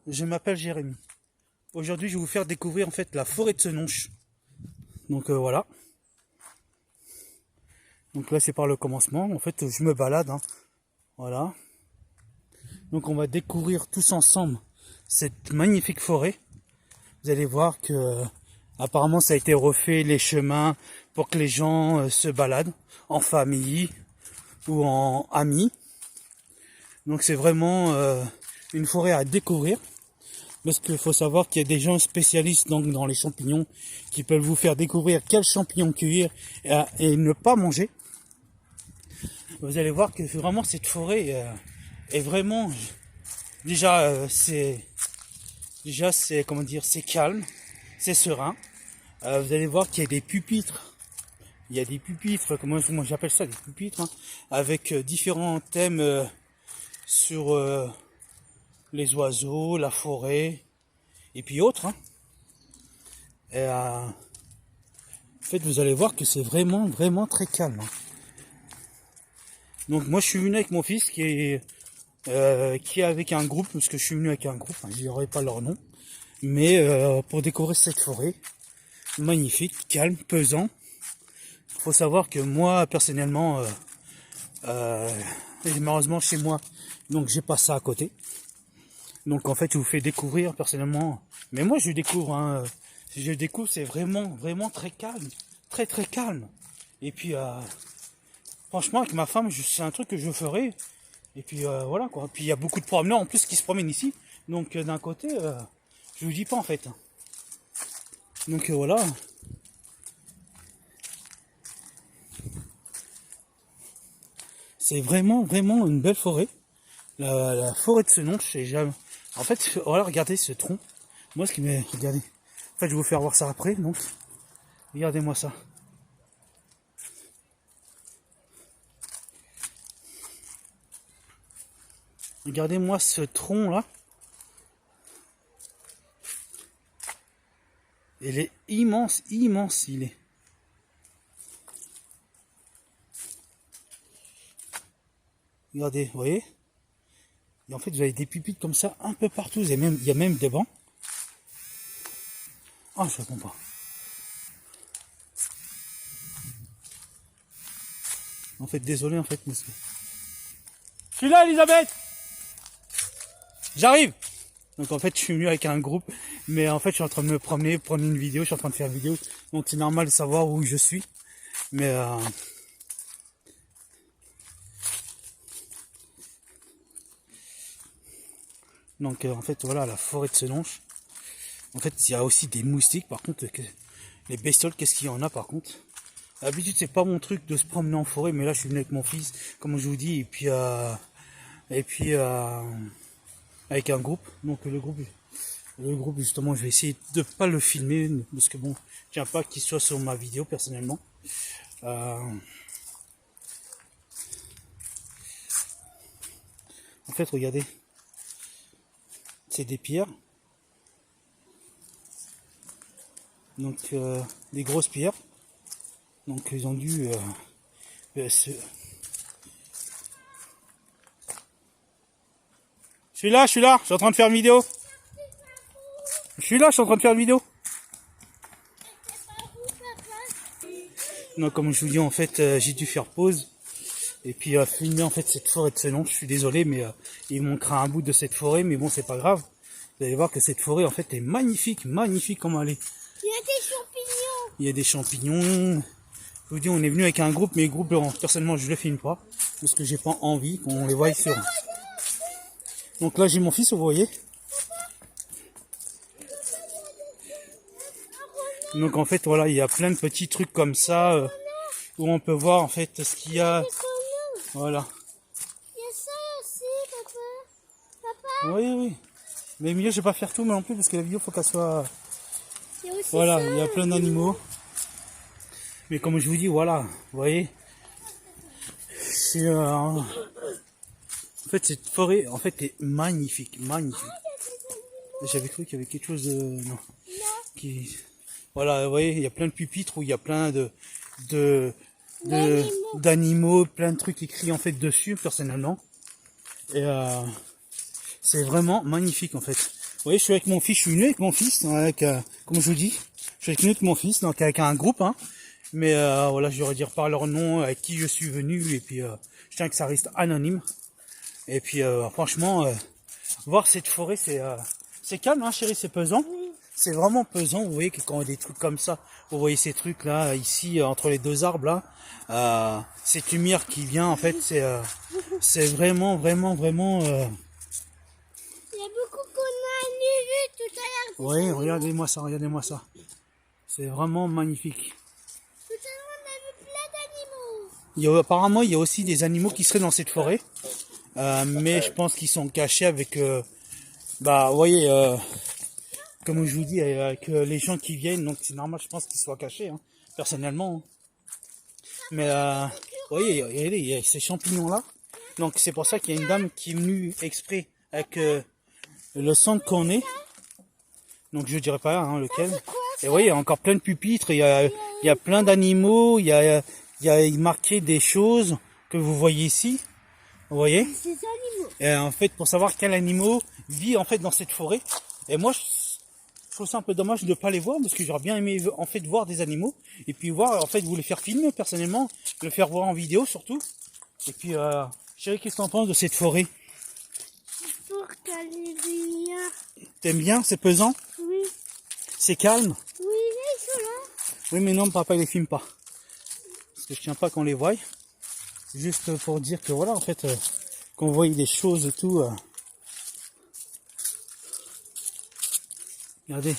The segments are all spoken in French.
je m'appelle Jérémy. Aujourd'hui, je vais vous faire découvrir en fait la forêt de Senonches. Donc voilà. Donc là, c'est par le commencement. En fait, je me balade. Voilà. Donc on va découvrir tous ensemble cette magnifique forêt. Vous allez voir que apparemment ça a été refait les chemins pour que les gens se baladent en famille ou en amis. Donc c'est vraiment une forêt à découvrir. Parce qu'il faut savoir qu'il y a des gens spécialistes donc, dans les champignons qui peuvent vous faire découvrir quels champignons cueillir et ne pas manger. Vous allez voir que vraiment cette forêt est vraiment c'est comment dire, c'est calme, c'est serein. Vous allez voir qu'il y a des pupitres. Il y a des pupitres, comment j'appelle ça, des pupitres, avec différents thèmes sur les oiseaux, la forêt, et puis autres. Et en fait, vous allez voir que c'est vraiment très calme. Donc moi, je suis venu avec mon fils qui est avec un groupe, parce que je suis venu avec un groupe, je dirai pas leur nom, mais pour découvrir cette forêt magnifique, calme, pesant. Il faut savoir que moi, personnellement, malheureusement chez moi, donc j'ai pas ça à côté. Donc en fait, je vous fais découvrir personnellement. Mais moi, je découvre, c'est vraiment très calme, très calme. Et puis, franchement, avec ma femme, c'est un truc que je ferai. Et puis voilà quoi. Puis il y a beaucoup de promeneurs en plus qui se promènent ici. Donc d'un côté, je vous dis pas en fait. Donc voilà. C'est vraiment une belle forêt. La forêt de Senonches, c'est jamais. En fait, voilà, regardez ce tronc. Moi, ce qui m'est... Regardez. En fait, je vais vous faire voir ça après, donc. Regardez-moi ça. Regardez-moi ce tronc-là. Il est immense, il est. Regardez, vous voyez? Et en fait, vous avez des pupitres comme ça un peu partout. Il y a même des bancs. Ah, je réponds pas. En fait, désolé, en fait, monsieur. Je suis là, Elisabeth! J'arrive! Donc, en fait, je suis venu avec un groupe. Mais en fait, je suis en train de me promener, prendre une vidéo. Je suis en train de faire une vidéo. Donc, c'est normal de savoir où je suis. Mais, donc en fait voilà la forêt de Senonches. En fait il y a aussi des moustiques par contre, les bestioles qu'est-ce qu'il y en a par contre. D'habitude c'est pas mon truc de se promener en forêt, mais là je suis venu avec mon fils comme je vous dis, et puis avec un groupe. Donc le groupe justement je vais essayer de pas le filmer parce que bon je tiens pas qu'il soit sur ma vidéo personnellement. En fait regardez, c'est des pierres, donc des grosses pierres, donc ils ont dû je suis là, je suis en train de faire une vidéo. Je suis en train de faire une vidéo. Non, comme je vous dis, en fait, j'ai dû faire pause. Et puis filmer en fait cette forêt de Senonches. Je suis désolé, mais il manquera un bout de cette forêt, mais bon, c'est pas grave. Vous allez voir que cette forêt en fait est magnifique comme elle est. Il y a des champignons. Il y a des champignons. Je vous dis, on est venu avec un groupe, mais le groupe, personnellement, je le filme pas. Parce que j'ai pas envie qu'on les voie sur. Donc là, j'ai mon fils, vous voyez. Donc en fait, voilà, il y a plein de petits trucs comme ça où on peut voir en fait ce qu'il y a. Voilà. Il y a ça aussi, papa. Oui. Mais mieux, je vais pas faire tout non plus parce que la vidéo, faut qu'elle soit. Il y a aussi Voilà, ça. il y a plein d'animaux. Mais comme je vous dis, voilà, vous voyez. C'est en fait, cette forêt, en fait, est magnifique. J'avais cru qu'il y avait quelque chose de... Non. Voilà, vous voyez, il y a plein de pupitres où il y a plein d'animaux, plein de trucs écrits en fait dessus, personnellement. Et c'est vraiment magnifique en fait. Vous voyez, je suis avec mon fils, je suis venu avec mon fils, avec, comme je vous dis, je suis venu avec mon fils, donc avec un groupe, hein. Mais voilà, je leur dire par leur nom, avec qui je suis venu, et puis je tiens que ça reste anonyme. Et puis franchement, voir cette forêt, c'est calme, hein, chérie, c'est pesant. C'est vraiment pesant, vous voyez que quand il y a des trucs comme ça, vous voyez ces trucs là, ici, entre les deux arbres là, cette lumière qui vient, en fait, c'est vraiment, vraiment, vraiment... Il y a beaucoup qu'on a vu tout à l'heure. Oui, regardez-moi ça, regardez-moi ça. C'est vraiment magnifique. Tout à l'heure, on a vu plein d'animaux. Apparemment, il y a aussi des animaux qui seraient dans cette forêt. Mais je pense qu'ils sont cachés avec... vous voyez... comme je vous dis, avec les gens qui viennent, donc c'est normal, je pense qu'ils soient cachés, hein, personnellement. Mais vous voyez, regardez, il y a ces champignons-là. Donc c'est pour ça qu'il y a une dame qui est venue exprès avec le centre qu'on est. Donc je dirais pas hein, lequel. Et vous voyez, il y a encore plein de pupitres, il y a plein d'animaux, il y a marqué des choses que vous voyez ici. Vous voyez? Ces animaux. Et en fait, pour savoir quel animal vit en fait dans cette forêt. Et moi, je trouve ça un peu dommage de ne pas les voir parce que j'aurais bien aimé en fait voir des animaux et puis voir en fait vous les faire filmer personnellement, le faire voir en vidéo surtout. Et puis chérie, qu'est-ce que t'en penses de cette forêt? Pour qu'elle est bien. T'aimes bien? C'est pesant? Oui. C'est calme? Oui, ils sont là. Oui mais non, papa il les filme pas. Parce que je tiens pas qu'on les voie. Juste pour dire que voilà en fait qu'on voit des choses et tout. Regardez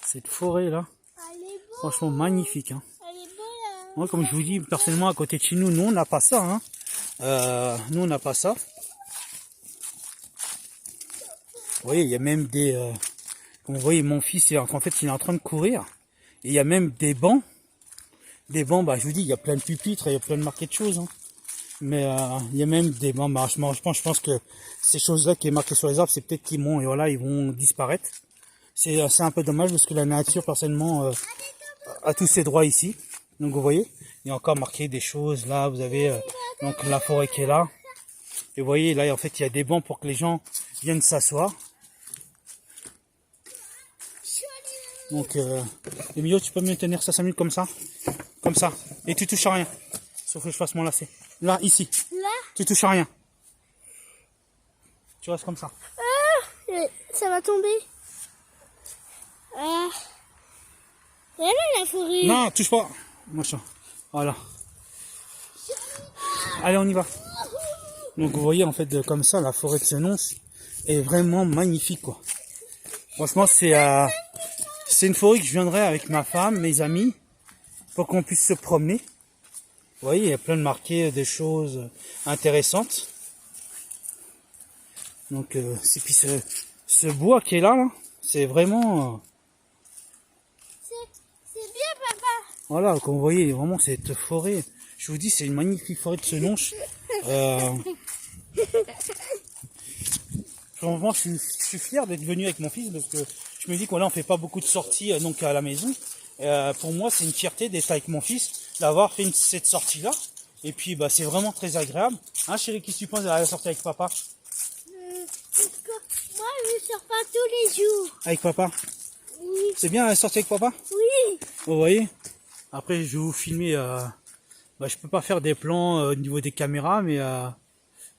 cette forêt là. Elle est beau. Franchement magnifique hein. Elle est beau là. Moi, comme je vous dis, personnellement, à côté de chez nous, nous, on n'a pas ça. Hein. Nous, on n'a pas ça. Vous voyez, il y a même des... comme vous voyez, mon fils, en fait, il est en train de courir. Et il y a même des bancs. Des bancs, je vous dis, il y a plein de pupitres, il y a plein de marqués de choses. Hein. Mais il y a même des bancs. Je pense que ces choses-là qui est marquées sur les arbres, c'est peut-être qu'ils vont, et voilà, ils vont disparaître. C'est un peu dommage parce que la nature, personnellement, a tous ses droits ici. Donc vous voyez, il y a encore marqué des choses. Là, vous avez donc la forêt qui est là. Et vous voyez, là, en fait, il y a des bancs pour que les gens viennent s'asseoir. Donc, Emilio, tu peux me tenir ça 5 minutes comme ça? Comme ça. Et tu touches à rien. Sauf que je fasse mon lacet. Là, ici. Là. Tu touches à rien. Tu restes comme ça. Ça va tomber. Et là, la forêt. Non, touche pas. Machin. Voilà. Allez, on y va. Donc vous voyez en fait comme ça, la forêt de Senonches est vraiment magnifique quoi. Franchement c'est une forêt que je viendrai avec ma femme, mes amis, pour qu'on puisse se promener. Vous voyez, il y a plein de marqués, des choses intéressantes. Donc c'est puis ce bois qui est là, c'est vraiment... C'est bien, papa. Voilà, comme vous voyez, vraiment cette forêt, je vous dis, c'est une magnifique forêt de Senonches. Franchement, je suis fier d'être venu avec mon fils parce que je me dis qu'on on fait pas beaucoup de sorties donc à la maison. Pour moi, c'est une fierté d'être avec mon fils, d'avoir fait cette sortie-là. Et puis, c'est vraiment très agréable. Hein, chérie, qu'est-ce que tu penses de la sortie avec papa? Moi, je sors pas tous les jours. Avec papa? Oui. C'est bien la sortie avec papa? Oui. Vous voyez? Après, je vais vous filmer. Je peux pas faire des plans au niveau des caméras, mais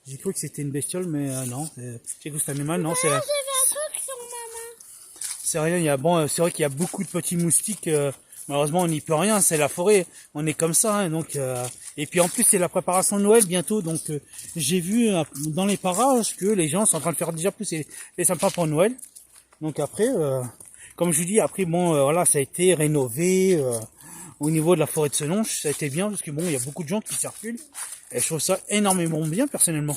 j'ai cru que c'était une bestiole, mais non. J'ai cru que c'était un animal, non. J'ai vu un truc sur ma main. C'est rien. C'est vrai qu'il y a beaucoup de petits moustiques. Malheureusement, on n'y peut rien. C'est la forêt. On est comme ça, hein, donc. Et puis en plus, c'est la préparation de Noël bientôt, donc j'ai vu dans les parages que les gens sont en train de faire déjà plus les sympas pour Noël. Donc après, comme je vous dis, après voilà, ça a été rénové. Au niveau de la forêt de Senonches, ça a été bien parce que il y a beaucoup de gens qui circulent et je trouve ça énormément bien personnellement.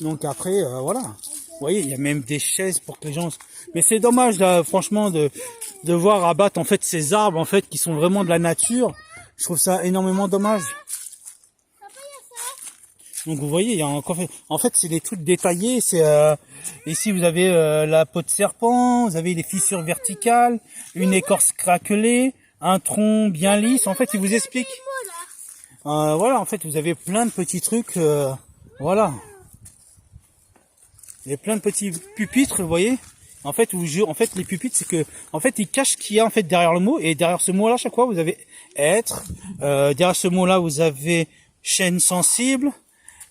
Donc après, voilà, vous voyez, il y a même des chaises pour que les gens. Mais c'est dommage là, franchement, de voir abattre en fait ces arbres en fait qui sont vraiment de la nature. Je trouve ça énormément dommage. Donc vous voyez, il y a encore en fait c'est des trucs détaillés. C'est ici vous avez la peau de serpent, vous avez les fissures verticales, une écorce craquelée. Un tronc bien lisse, en fait, il vous explique. Voilà, en fait, vous avez plein de petits trucs, voilà. Il y a plein de petits pupitres, vous voyez. En fait, les pupitres, c'est que, en fait, ils cachent ce qu'il y a en fait derrière le mot. Et derrière ce mot-là, chaque fois, vous avez être. Derrière ce mot-là, vous avez chaîne sensible.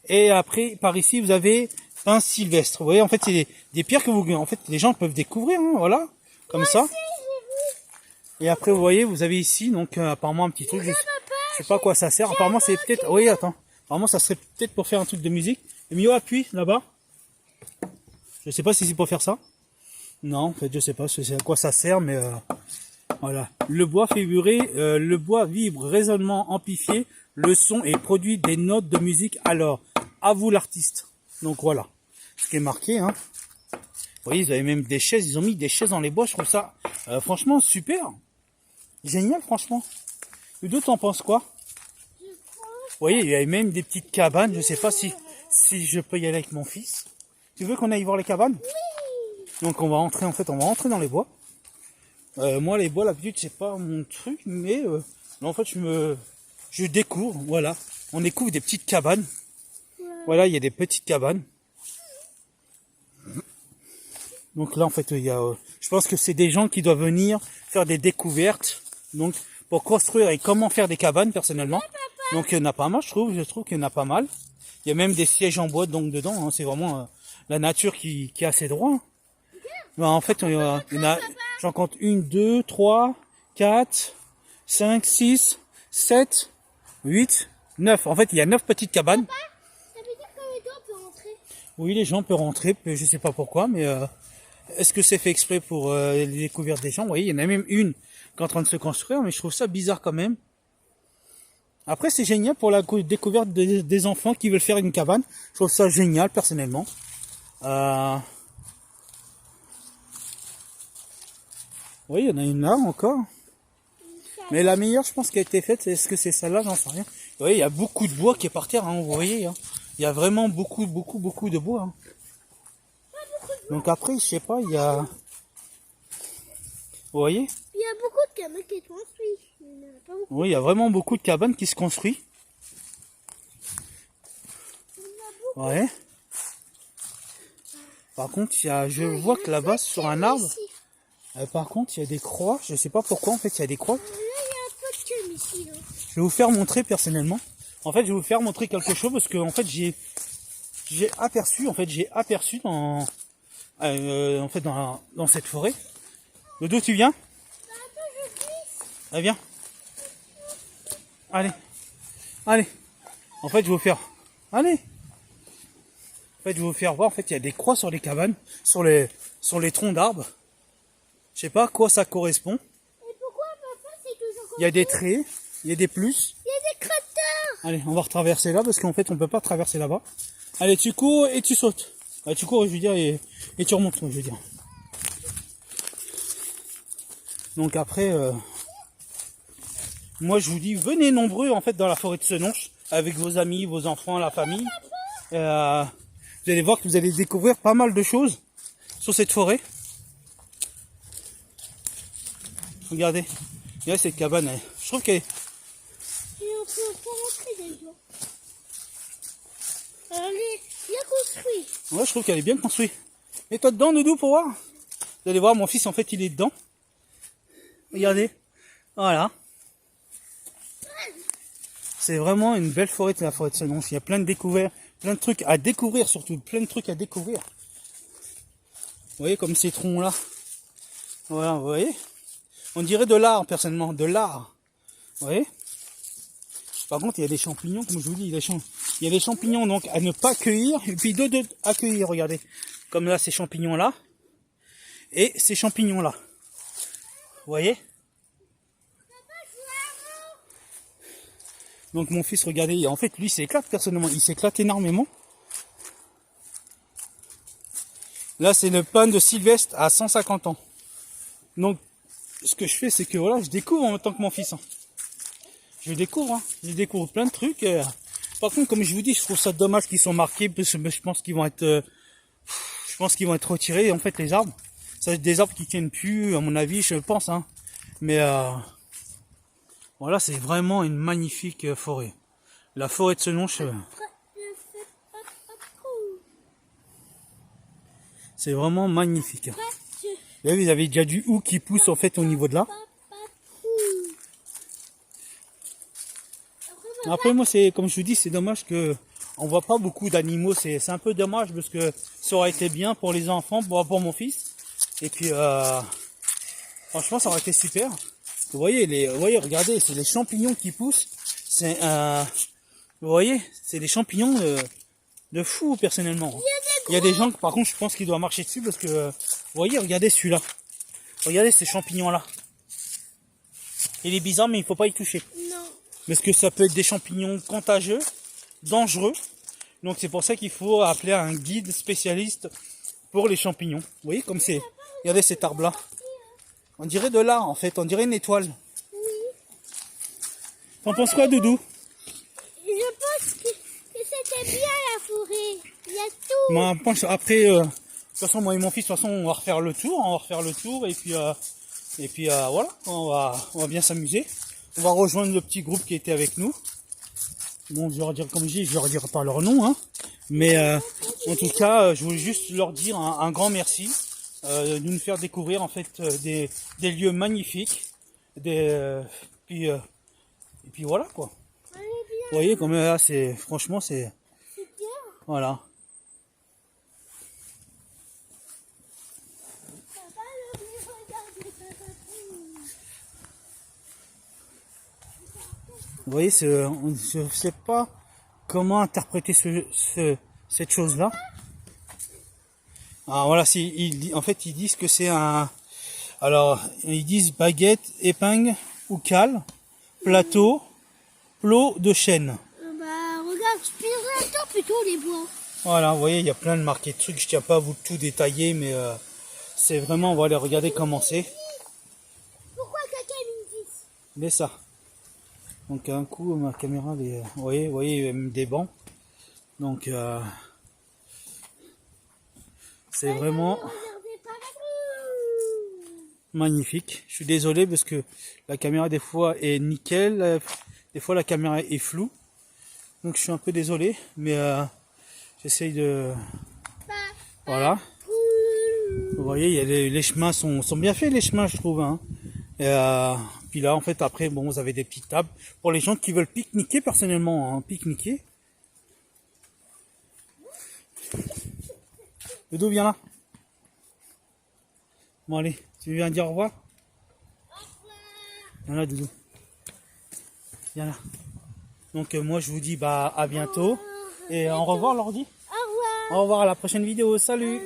Et après, par ici, vous avez pin sylvestre. Vous voyez, en fait, c'est des pierres que en fait, les gens peuvent découvrir, hein, voilà, comme ça. Et après, vous voyez, vous avez ici, donc, apparemment, un petit truc. Je sais pas à quoi ça sert. Apparemment, c'est peut-être, oui, attends. Apparemment, ça serait peut-être pour faire un truc de musique. Et Mio, appuie, là-bas. Je sais pas si c'est pour faire ça. Non, en fait, je sais pas à quoi ça sert, mais voilà. Le bois fait vibrer, le bois vibre, résonnement amplifié, le son et produit des notes de musique. Alors, à vous l'artiste. Donc voilà, ce qui est marqué. Hein. Vous voyez, ils avaient même des chaises, ils ont mis des chaises dans les bois. Je trouve ça, franchement, super, génial, franchement. Ludo, t'en penses quoi? Vous voyez, il y avait même des petites cabanes. Je sais pas si je peux y aller avec mon fils. Tu veux qu'on aille voir les cabanes? Donc on va rentrer, en fait, on va rentrer dans les bois. Moi, les bois, l'habitude, c'est pas mon truc, mais là, en fait, je découvre, voilà. On découvre des petites cabanes. Voilà, il y a des petites cabanes. Donc là, en fait, il y a, je pense que c'est des gens qui doivent venir faire des découvertes, donc pour construire et comment faire des cabanes, personnellement. Donc il y en a pas mal, je trouve qu'il y en a pas mal. Il y a même des sièges en bois, donc dedans, hein, c'est vraiment la nature qui a ses droits. Hein. Ben, en fait, il y en a, j'en compte 1, 2, 3, 4, 5, 6, 7, 8, 9. En fait, il y a 9 petites cabanes. Papa, ça veut dire que les gens peuvent rentrer? Oui, les gens peuvent rentrer, je sais pas pourquoi, mais est-ce que c'est fait exprès pour les découvertes des gens? Vous voyez, il y en a même une qui est en train de se construire, mais je trouve ça bizarre quand même. Après, c'est génial pour la découverte des enfants qui veulent faire une cabane. Je trouve ça génial, personnellement. Oui, il y en a une là encore. Mais la meilleure, je pense, qui a été faite, est-ce que c'est celle-là? J'en sais rien. Vous voyez, il y a beaucoup de bois qui est par terre, hein, vous voyez. Hein. Il y a vraiment beaucoup de bois. Hein. Donc après, je sais pas, il y a... Vous voyez? Il y a beaucoup de cabanes qui sont construites. Il y en a pas beaucoup. Oui, il y a vraiment beaucoup de cabanes qui se construisent. Ouais. Par contre, je vois que là-bas, sur un arbre, par contre, il y a des croix. Je sais pas pourquoi, en fait, il y a des croix. Là, il y a un peu de thème ici. Là. Je vais vous faire montrer personnellement. En fait, je vais vous faire montrer quelque chose parce que, en fait, j'ai aperçu dans, en fait, dans cette forêt. D'où tu viens? Allez, viens. Allez. Allez. En fait, je vais vous faire. Allez. En fait, je vais vous faire voir. En fait, il y a des croix sur les cabanes, sur les troncs d'arbres. Je sais pas à quoi ça correspond. Et pourquoi papa c'est toujours comme Il y a des traits, il y a des plus. Il y a des cratères. Allez, on va retraverser là parce qu'en fait, on peut pas traverser là-bas. Allez, tu cours et tu sautes. Allez, tu cours, je veux dire, et tu remontes, je veux dire. Donc après, moi je vous dis, venez nombreux en fait dans la forêt de Senonches avec vos amis, vos enfants, la famille. Vous allez voir que vous allez découvrir pas mal de choses sur cette forêt. Regardez, cette cabane, je trouve qu'elle est... Et on peut pas rentrer dedans. Elle est bien construite. Ouais, je trouve qu'elle est bien construite. Et toi dedans, Doudou, pour voir. Vous allez voir, mon fils, en fait, il est dedans. Regardez. Voilà. C'est vraiment une belle forêt, la forêt de Senonches. Il y a plein de découvertes, plein de trucs à découvrir, surtout. Plein de trucs à découvrir. Vous voyez, comme ces troncs-là. Voilà, vous voyez. On dirait de l'art, personnellement. De l'art. Vous voyez. Par contre, il y a des champignons, comme je vous dis. Il y a des champignons, donc, à ne pas cueillir. Et puis, d'autres à cueillir, regardez. Comme là, ces champignons-là. Et ces champignons-là. Vous voyez? Donc mon fils, regardez, en fait, lui, il s'éclate personnellement. Il s'éclate énormément. Là, c'est le pin de Sylvestre à 150 ans. Donc, ce que je fais, c'est que voilà, je découvre en même temps que mon fils. Hein. Je découvre plein de trucs. Par contre, comme je vous dis, je trouve ça dommage qu'ils sont marqués, parce que je pense qu'ils vont être, retirés, en fait, les arbres. Ça va être des arbres qui tiennent plus, à mon avis, je pense. Hein. Mais voilà, c'est vraiment une magnifique forêt. La forêt de Senonches. C'est vraiment magnifique. Pas de... Là, vous avez déjà du hou qui pousse en fait au niveau de là. Après moi c'est comme je vous dis, c'est dommage que on voit pas beaucoup d'animaux, c'est un peu dommage parce que ça aurait été bien pour les enfants, pour mon fils. Et puis franchement ça aurait été super. Vous voyez regardez, c'est les champignons qui poussent. C'est vous voyez, c'est des champignons de fou personnellement. Il y a des gens par contre je pense qu'ils doivent marcher dessus parce que vous voyez, regardez celui-là. Regardez ces champignons là. Il est bizarre mais il faut pas y toucher. Non. Parce que ça peut être des champignons contagieux, dangereux. Donc c'est pour ça qu'il faut appeler un guide spécialiste pour les champignons. Vous voyez comme c'est. Regardez cet arbre là. On dirait de là en fait, on dirait une étoile. Oui. T'en penses quoi, Doudou? Je pense que c'était bien la forêt. Il y a tout. Moi, après, de toute façon, moi et mon fils, de toute façon, on va refaire le tour, et puis voilà, on va bien s'amuser. On va rejoindre le petit groupe qui était avec nous. Bon, je vais leur dire, comme je dis, je leur dirai pas leur nom, hein. Mais en tout cas, je voulais juste leur dire un grand merci de nous faire découvrir en fait des lieux magnifiques, et puis voilà quoi. On est bien. Vous voyez, comme là, c'est franchement, c'est C'est bien. voilà. Papa, regarde, Vous voyez, je ne sais pas comment interpréter cette chose-là. Ah voilà, en fait ils disent que c'est un... Alors, ils disent baguette, épingle ou cale, plateau, plot de chêne. Regarde, je attends plutôt les bois. Voilà, vous voyez, il y a plein de marqués de trucs, je tiens pas à vous tout détailler, mais c'est vraiment, voilà, regardez comment c'est. Pourquoi quelqu'un me dit? Mais ça. Donc un coup, ma caméra, vous voyez, même des bancs. Donc, c'est vraiment Regardez partout. magnifique. Je suis désolé parce que la caméra des fois est nickel, des fois la caméra est floue. Donc je suis un peu désolé, mais j'essaye de... Voilà. Vous voyez, il y a les chemins sont bien faits, les chemins, je trouve. Hein. Et, puis là, en fait, après, bon, vous avez des petites tables pour les gens qui veulent pique-niquer, personnellement, hein, pique-niquer. Doudou, viens là. Bon, allez, tu viens dire au revoir? Viens là, Doudou. Viens là. Donc, moi, je vous dis bah à bientôt. Et au revoir, l'ordi. Au revoir. Au revoir, à la prochaine vidéo. Salut!